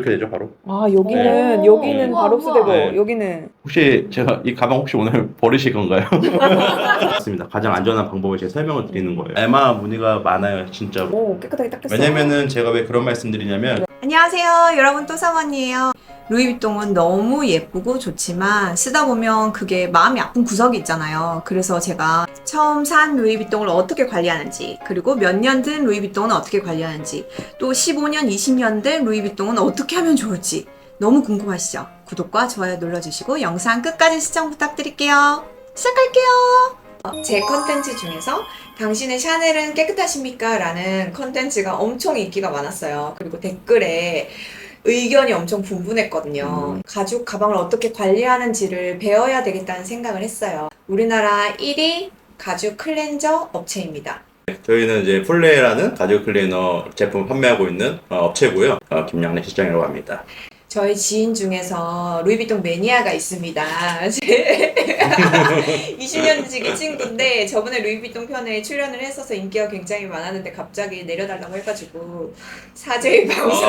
이렇게 되죠 바로. 아 여기는 네. 여기는 우와, 바로 우와. 흡수되고 네. 여기는 혹시 제가 이 가방 혹시 오늘 버리실 건가요? 맞습니다. 가장 안전한 방법을 제가 설명을 드리는 거예요. 에마 무늬가 많아요 진짜로. 오 깨끗하게 닦였어요. 왜냐면은 제가 왜 그런 말씀 드리냐면 안녕하세요. 여러분 또사원이에요. 루이비통은 너무 예쁘고 좋지만 쓰다 보면 그게 마음이 아픈 구석이 있잖아요. 그래서 제가 처음 산 루이비통을 어떻게 관리하는지, 그리고 몇 년 든 루이비통은 어떻게 관리하는지, 또 15년, 20년 된 루이비통은 어떻게 하면 좋을지 너무 궁금하시죠? 구독과 좋아요 눌러주시고 영상 끝까지 시청 부탁드릴게요. 시작할게요. 제 컨텐츠 중에서 당신의 샤넬은 깨끗하십니까? 라는 컨텐츠가 엄청 인기가 많았어요. 그리고 댓글에 의견이 엄청 분분했거든요. 가죽 가방을 어떻게 관리하는지를 배워야 되겠다는 생각을 했어요. 우리나라 1위 가죽 클렌저 업체입니다. 저희는 이제 폴레라는 가죽 클리너 제품 판매하고 있는 업체고요. 김양래 실장이라고 합니다. 저희 지인 중에서 루이비통 매니아가 있습니다. 20년 지기 친구인데 저번에 루이비통 편에 출연을 했어서 인기가 굉장히 많았는데 갑자기 내려달라고 해가지고 사죄의 방송.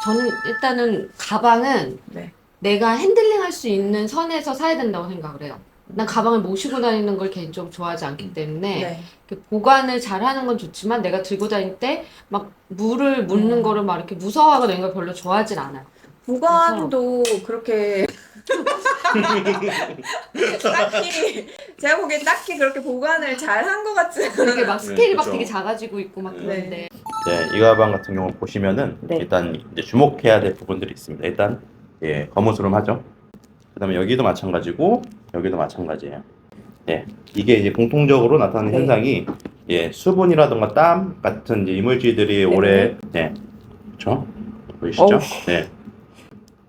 저는 일단은 가방은 네. 내가 핸들링할 수 있는 선에서 사야 된다고 생각을 해요. 난 가방을 모시고 다니는 걸 개인적으로 좋아하지 않기 때문에 네. 이렇게 보관을 잘 하는 건 좋지만 내가 들고 다닐 때 막 물을 묻는 거를 막 이렇게 무서워하거나 이런 걸 별로 좋아하진 않아요. 보관도 그렇게 딱히 제가 보기엔 딱히 그렇게 보관을 잘 한 것 같지 않아요. 이게 막 스케일이 막 그쵸. 되게 작아지고 있고 막 그런데 이 가방 같은 경우 보시면은 네. 일단 이제 주목해야 될 부분들이 있습니다. 일단 거무스름하죠. 그다음에 여기도 마찬가지고 여기도 마찬가지예요. 이게 이제 공통적으로 나타나는 네. 현상이 수분이라든가 땀 같은 이제 이물질들이 오래 그렇죠? 보이시죠? 어우. 네.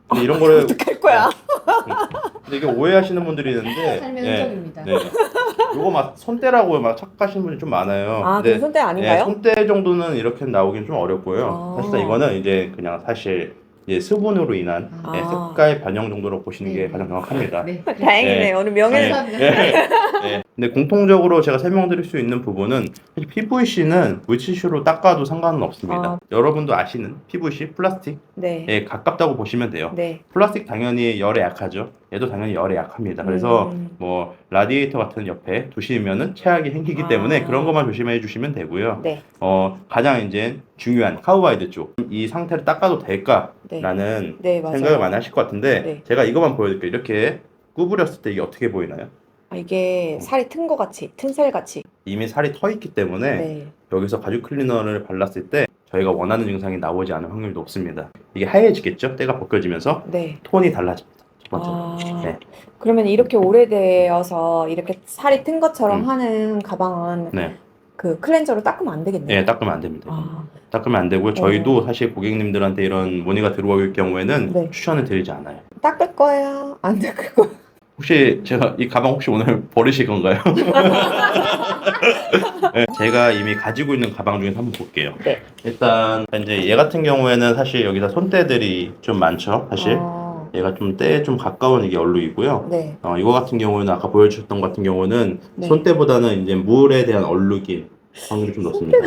근데 이런 거를 어떡할 거야? 근데 이게 오해하시는 분들이 있는데 삶의 흔적입니다. 이거 막 손때라고 막 착각하시는 분이 좀 많아요. 아 근데 그 손대 아닌가요? 손때 정도는 이렇게 나오긴 좀 어렵고요. 아. 사실상 이거는 이제 그냥 사실 이제 수분으로 인한 아. 색깔 변형 정도로 보시는 게 네. 가장 정확합니다. 네. 다행이네. 오늘 명예. 근데 공통적으로 제가 설명드릴 수 있는 부분은 사실 PVC는 물티슈로 닦아도 상관은 없습니다. 아. 여러분도 아시는 PVC 플라스틱에 네. 가깝다고 보시면 돼요. 네. 플라스틱 당연히 열에 약하죠. 얘도 당연히 열에 약합니다. 그래서 뭐 라디에이터 같은 옆에 두시면은 최악의 행기이기 아. 때문에 그런 것만 조심해 주시면 되고요. 네. 가장 이제 중요한 카우바이드 쪽 이 상태를 닦아도 될까라는 네 맞아요. 생각을 많이 하실 것 같은데 네. 제가 이것만 보여드릴게요. 이렇게 구부렸을 때 이게 어떻게 보이나요? 아, 이게 살이 튼 거 같이 튼살 같이. 이미 살이 터 있기 때문에 네. 여기서 가죽 클리너를 발랐을 때 저희가 원하는 증상이 나오지 않을 확률이 높습니다. 이게 하얘지겠죠? 때가 벗겨지면서 네. 톤이 달라집니다. 첫 번째. 아, 네. 그러면 이렇게 오래되어서 이렇게 살이 튼 것처럼 하는 가방은 네. 그 클렌저로 닦으면 안 되겠네요. 닦으면 안 됩니다. 아, 닦으면 안 되고요. 저희도 사실 고객님들한테 이런 문의가 들어올 경우에는 네. 추천을 드리지 않아요. 닦을 거예요? 안 닦을 거예요? 혹시 제가 이 가방 혹시 오늘 버리실 건가요? 제가 이미 가지고 있는 가방 중에서 한번 볼게요. 네. 일단 이제 얘 같은 경우에는 사실 여기다 손때들이 좀 많죠. 사실 얘가 좀 때에 좀 가까운 이게 얼룩이고요. 네. 이거 같은 경우는 아까 보여주셨던 것 같은 경우는 네. 손때보다는 이제 물에 대한 얼룩이 확률이 좀 높습니다.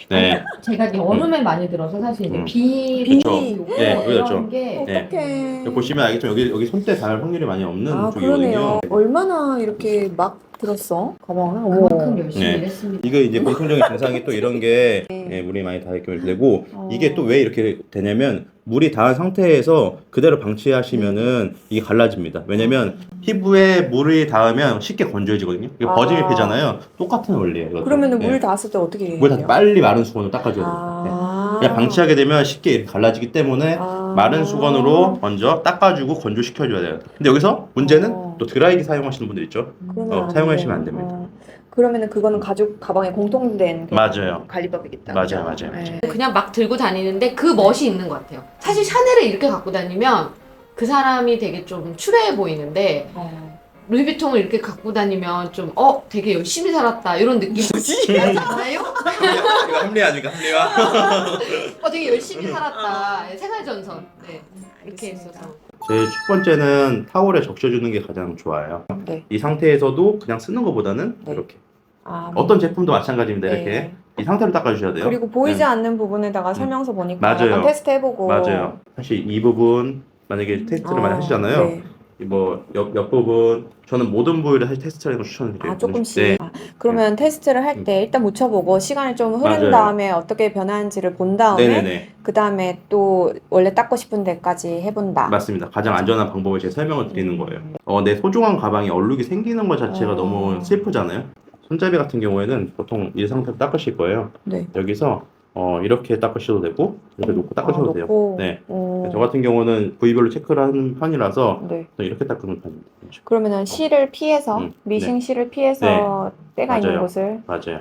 네. 제가 여름에 많이 들어서 사실 이제 비. 그쵸. 네, 여기 이런 있죠. 게 어떡해. 보시면 알겠지만 여기 손때 닿을 확률이 많이 없는 아, 쪽이거든요. 그러네요. 얼마나 이렇게 막 들었어? 가방을? 그만큼 열심히 네. 일했습니다. 이거 이제 공통적인 증상이 또 이런 게 물이 많이 닿게 되고 이게 또 왜 이렇게 되냐면 물이 닿은 상태에서 그대로 방치하시면은 이게 갈라집니다. 왜냐면 피부에 물이 닿으면 쉽게 건조해지거든요. 이게 버짐이 피잖아요. 똑같은 원리예요. 이것도. 그러면은 네. 물 닿았을 때 어떻게 해요? 물 닿을 때 빨리 마른 수건으로 닦아줘야 됩니다. 네. 아. 그냥 방치하게 되면 쉽게 이렇게 갈라지기 때문에 아. 마른 수건으로 먼저 닦아주고 건조시켜줘야 돼요. 근데 여기서 문제는 또 드라이기 사용하시는 분들 있죠. 그러면 사용하시면 돼요. 안 됩니다. 그러면은 그거는 가죽 가방에 공통된 그 맞아요. 관리법이겠다. 맞아요, 그죠? 맞아요. 네. 그냥 막 들고 다니는데 그 멋이 있는 것 같아요. 사실 샤넬을 이렇게 갖고 다니면 그 사람이 되게 좀 추레해 보이는데 루이비통을 이렇게 갖고 다니면 좀 되게 열심히 살았다 이런 느낌 뭐지? 않아요? 이거 합리화 아닙니까? 합리화? 되게 열심히 살았다. 생활전선. 네. 이렇게 있어서. 제일 첫 번째는 타월에 적셔주는 게 가장 좋아요. 네. 이 상태에서도 그냥 쓰는 것보다는 네. 이렇게 아, 어떤 제품도 마찬가지입니다. 네. 이렇게 이 상태로 닦아주셔야 돼요. 그리고 보이지 네. 않는 부분에다가 설명서 보니까 맞아요. 약간 테스트 해보고. 맞아요. 사실 이 부분 만약에 테스트를 많이 하시잖아요. 네. 뭐 옆 부분 저는 모든 부위를 사실 테스트하는 걸 추천드려요. 아, 조금씩. 네. 아, 그러면 테스트를 할 때 일단 묻혀보고 시간이 좀 흐른 맞아요. 다음에 어떻게 변하는지를 본 다음에 네네네. 그 다음에 또 원래 닦고 싶은 데까지 해본다. 맞습니다. 가장 안전한 방법을 제가 설명을 드리는 거예요. 내 소중한 가방에 얼룩이 생기는 것 자체가 너무 슬프잖아요. 손잡이 같은 경우에는 보통 이 상태로 닦으실 거예요. 네. 여기서 이렇게 닦으셔도 되고 이렇게 놓고 닦으셔도 돼요. 놓고. 네. 오. 저 같은 경우는 부위별로 체크를 하는 편이라서 네. 또 이렇게 닦는 편입니다. 그러면은 실을 피해서 미싱 실을 피해서 때가 있는 맞아요. 곳을. 맞아요.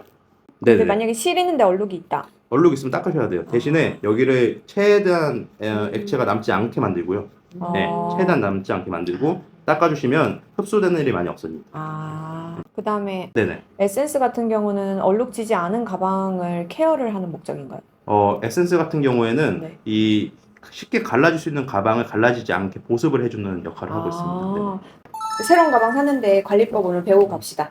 근데 네네. 만약에 실 있는데 얼룩이 있다. 얼룩 있으면 닦으셔야 돼요. 대신에 여기를 최대한 액체가 남지 않게 만들고요. 네, 최대한 남지 않게 만들고 닦아주시면 흡수되는 일이 많이 없어집니다. 아. 그 다음에 네네. 에센스 같은 경우는 얼룩지지 않은 가방을 케어를 하는 목적인가요? 에센스 같은 경우에는 네. 이 쉽게 갈라질 수 있는 가방을 갈라지지 않게 보습을 해주는 역할을 하고 있습니다. 네. 새로운 가방 샀는데 관리법 오늘 배우고 갑시다.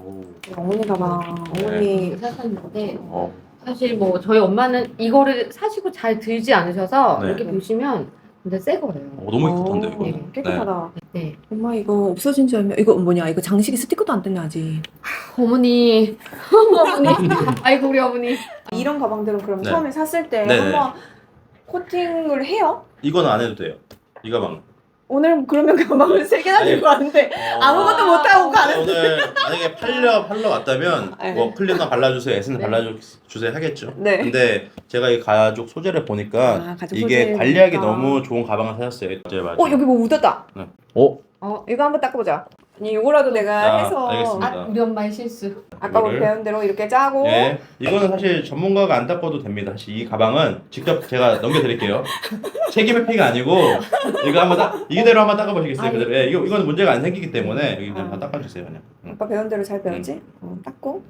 오. 어머니 가방, 어머니. 사셨는데 어, 사실 뭐 저희 엄마는 이거를 사시고 잘 들지 않으셔서 네. 이렇게 보시면 근데 새 거예요. 너무 깨끗한데 이거. 네, 깨끗하다. 네. 엄마 이거 없어진 지 얼마? 이거 뭐냐? 이거 장식이 스티커도 안 뗐네 아직. 어머니, 어머니, 아이고 우리 어머니. 이런 가방들은 그럼 네. 처음에 샀을 때 네네. 한번 코팅을 해요? 이거는 안 해도 돼요. 이 가방. 오늘 그러면 가방을 3개나 아니, 들고 왔는데 아무것도 못하고 가는. 오늘 만약에 팔러 왔다면 네. 뭐 클리너 발라주세요, 에센스 네. 발라주세요 하겠죠. 네. 근데 제가 이 가죽 소재를 보니까 아, 가죽 이게 소재를 관리하기 보니까. 너무 좋은 가방을 사셨어요. 맞아요. 여기 뭐 묻었다. 이거 한번 닦아보자. 아니 이거라도 내가 자, 해서 알겠습니다. 아, 우리 엄마의 실수. 아까 우리 이거를. 배운 대로 이렇게 짜고. 네, 이거는 사실 전문가가 안 닦아도 됩니다. 사실 이 가방은 직접 제가 넘겨드릴게요. 책임 회피가 아니고 이거 한번 이대로 한번 닦아보시겠어요? 아니. 그대로. 예, 이거는 문제가 안 생기기 때문에 여기 그냥 다 닦아주세요 그냥. 아까 배운 대로 잘 배웠지? 닦고.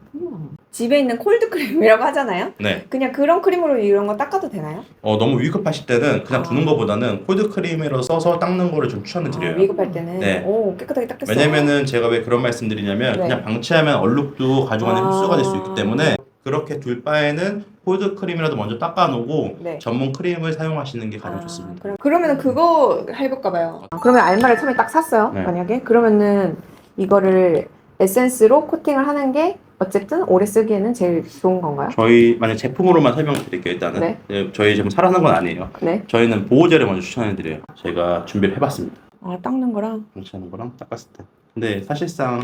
집에 있는 콜드 크림이라고 하잖아요. 네. 그냥 그런 크림으로 이런 거 닦아도 되나요? 너무 위급하실 때는 그냥 두는 것보다는 콜드 크림으로 써서 닦는 거를 좀 추천을 드려요. 위급할 때는. 네. 오, 깨끗하게 닦겠어. 왜냐면은 제가 왜 그런 말씀드리냐면 네. 그냥 방치하면 얼룩도 가죽 안에 아. 흡수가 될 수 있기 때문에 그렇게 둘 바에는 콜드 크림이라도 먼저 닦아놓고 네. 전문 크림을 사용하시는 게 가장 좋습니다. 그러면은 그거 해볼까 봐요. 그러면 알마를 처음에 딱 샀어요. 네. 만약에 그러면은 이거를 에센스로 코팅을 하는 게 어쨌든 오래 쓰기에는 제일 좋은 건가요? 저희 만약 제품으로만 설명드릴게요. 일단은 네. 저희 제품 사라는 건 아니에요. 네. 저희는 보호제를 먼저 추천해드려요. 제가 준비를 해봤습니다. 닦는 거랑. 방치하는 거랑 닦았을 때. 근데 사실상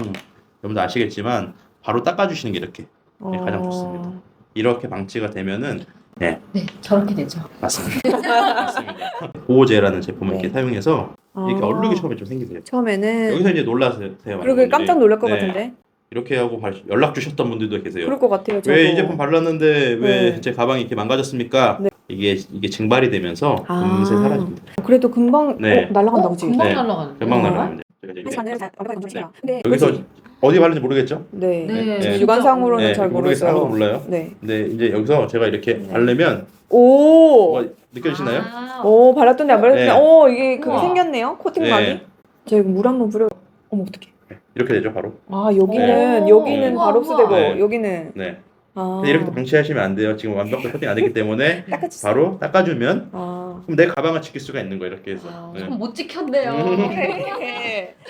여러분들 아시겠지만 바로 닦아주시는 게 이렇게 가장 좋습니다. 이렇게 방치가 되면은 네, 저렇게 되죠. 맞습니다. 맞습니다. 보호제라는 제품을 네. 이렇게 사용해서 이렇게 아. 얼룩이 처음에 좀 생기세요. 처음에는 여기서 이제 놀라세요. 그러게 깜짝 놀랄 것 네. 같은데. 이렇게 하고 연락 주셨던 분들도 계세요. 그럴 것 같아요. 저도. 왜 이 제품 발랐는데 왜 네. 제 가방이 이렇게 망가졌습니까? 네. 이게 증발이 되면서 아. 금세 사라집니다. 그래도 금방 네. 날아간다 그지? 금방 네. 날아가는. 금방 어. 날아갑니다. 제가 이제 근데 여기서 그치? 어디 바르는지 모르겠죠? 네. 네. 육안상으로는 네, 잘 모르겠어요. 모르겠어요. 아무도 몰라요. 네. 근데 이제 여기서 제가 이렇게 네. 바르면 오. 뭐가 느껴지시나요? 오, 발랐던데 안 발랐던데. 네. 이게 그게 우와. 생겼네요. 코팅막이. 네. 제가 물 한번 뿌려. 어머 어떡해. 이렇게 되죠, 바로. 여기는 오. 여기는 우와, 바로 우와. 흡수되고 네. 여기는 네. 아. 근데 이렇게 방치하시면 안 돼요. 지금 완벽하게 코팅 안 되기 때문에 닦아주세요. 바로 닦아주면 아. 그럼 내 가방을 지킬 수가 있는 거예요. 이렇게 해서. 네. 못 지켰네요.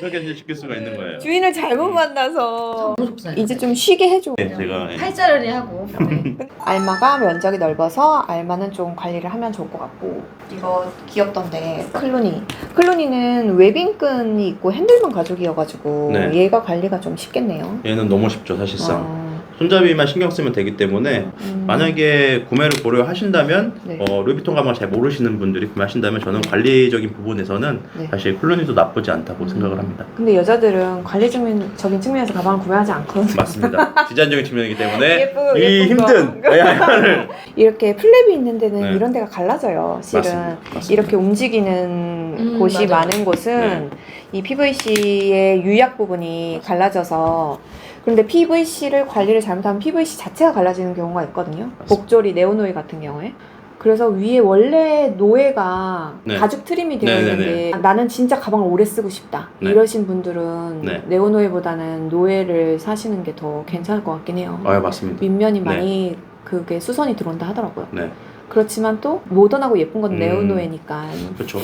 이렇게 이제 지킬 수가 있는 거예요. 주인을 잘못 만나서 너무 속상해. 이제 좀 쉬게 해줘. 네, 제가 팔자르니 하고. 알마가 면적이 넓어서 알마는 좀 관리를 하면 좋을 것 같고 이거 귀엽던데 클루니는 웨빙끈이 있고 핸들만 가죽이어가지고 네. 얘가 관리가 좀 쉽겠네요. 얘는 너무 쉽죠, 사실상. 아, 손잡이만 신경 쓰면 되기 때문에 만약에 구매를 고려하신다면 네. 루이비통 가방을 잘 모르시는 분들이 구매하신다면 저는 관리적인 부분에서는 네. 사실 클루니도 나쁘지 않다고 생각을 합니다. 근데 여자들은 관리적인 측면에서 가방을 구매하지 않거든요. 맞습니다. 디자인적인 측면이기 때문에 예쁘고, 이 예쁜 힘든 거. 야야를 이렇게 플랩이 있는 데는 네. 이런 데가 갈라져요. 실은 맞습니다. 이렇게 움직이는 곳이 맞아요. 많은 곳은 네. 이 PVC의 유약 부분이 갈라져서 그런데 PVC를 관리를 잘못하면 PVC 자체가 갈라지는 경우가 있거든요. 맞습니다. 복조리 네오노이 같은 경우에 그래서 위에 원래 노예가 네. 가죽 트림이 되어 네네네. 있는데 나는 진짜 가방을 오래 쓰고 싶다. 네. 이러신 분들은 네. 네오노예보다는 노예를 사시는 게 더 괜찮을 것 같긴 해요. 맞습니다. 밑면이 네. 많이 그게 수선이 들어온다 하더라고요. 네. 그렇지만 또 모던하고 예쁜 건 네오노예니까. 그렇죠.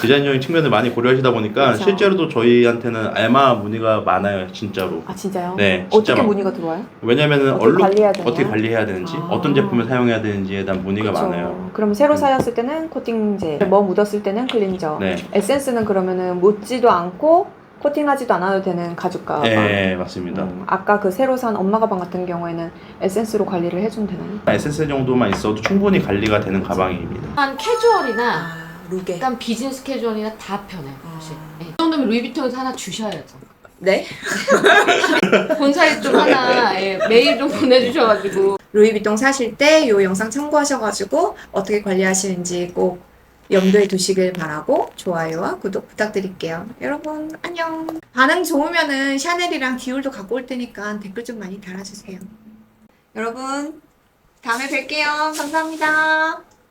디자인적인 측면을 많이 고려하시다 보니까 그쵸. 실제로도 저희한테는 알마 무늬가 많아요, 진짜로. 아 진짜요? 네, 진짜 어떻게 많- 무늬가 들어와요? 왜냐면은 어떻게 얼룩 관리해야 되나요? 어떻게 관리해야 되는지, 아. 어떤 제품을 사용해야 되는지에 대한 무늬가 그쵸. 많아요. 그럼 새로 사였을 때는 코팅제, 뭐 묻었을 때는 클린저. 네. 에센스는 그러면은 묻지도 않고 코팅하지도 않아도 되는 가죽 가방. 네, 맞습니다. 아까 그 새로 산 엄마 가방 같은 경우에는 에센스로 관리를 해주면 되나요? 에센스 정도만 있어도 충분히 관리가 되는 가방입니다. 한 캐주얼이나 룩에. 약간 비즈니스 캐주얼이나 다 편해요. 사실. 네. 이 정도면 루이비통에서 하나 주셔야죠. 네? 본사에 좀 하나 메일 좀 보내주셔가지고. 루이비통 사실 때 이 영상 참고하셔가지고 어떻게 관리하시는지 꼭 염두에 두시길 바라고 좋아요와 구독 부탁드릴게요. 여러분 안녕. 반응 좋으면은 샤넬이랑 디올도 갖고 올 테니까 댓글 좀 많이 달아주세요. 여러분 다음에 뵐게요. 감사합니다.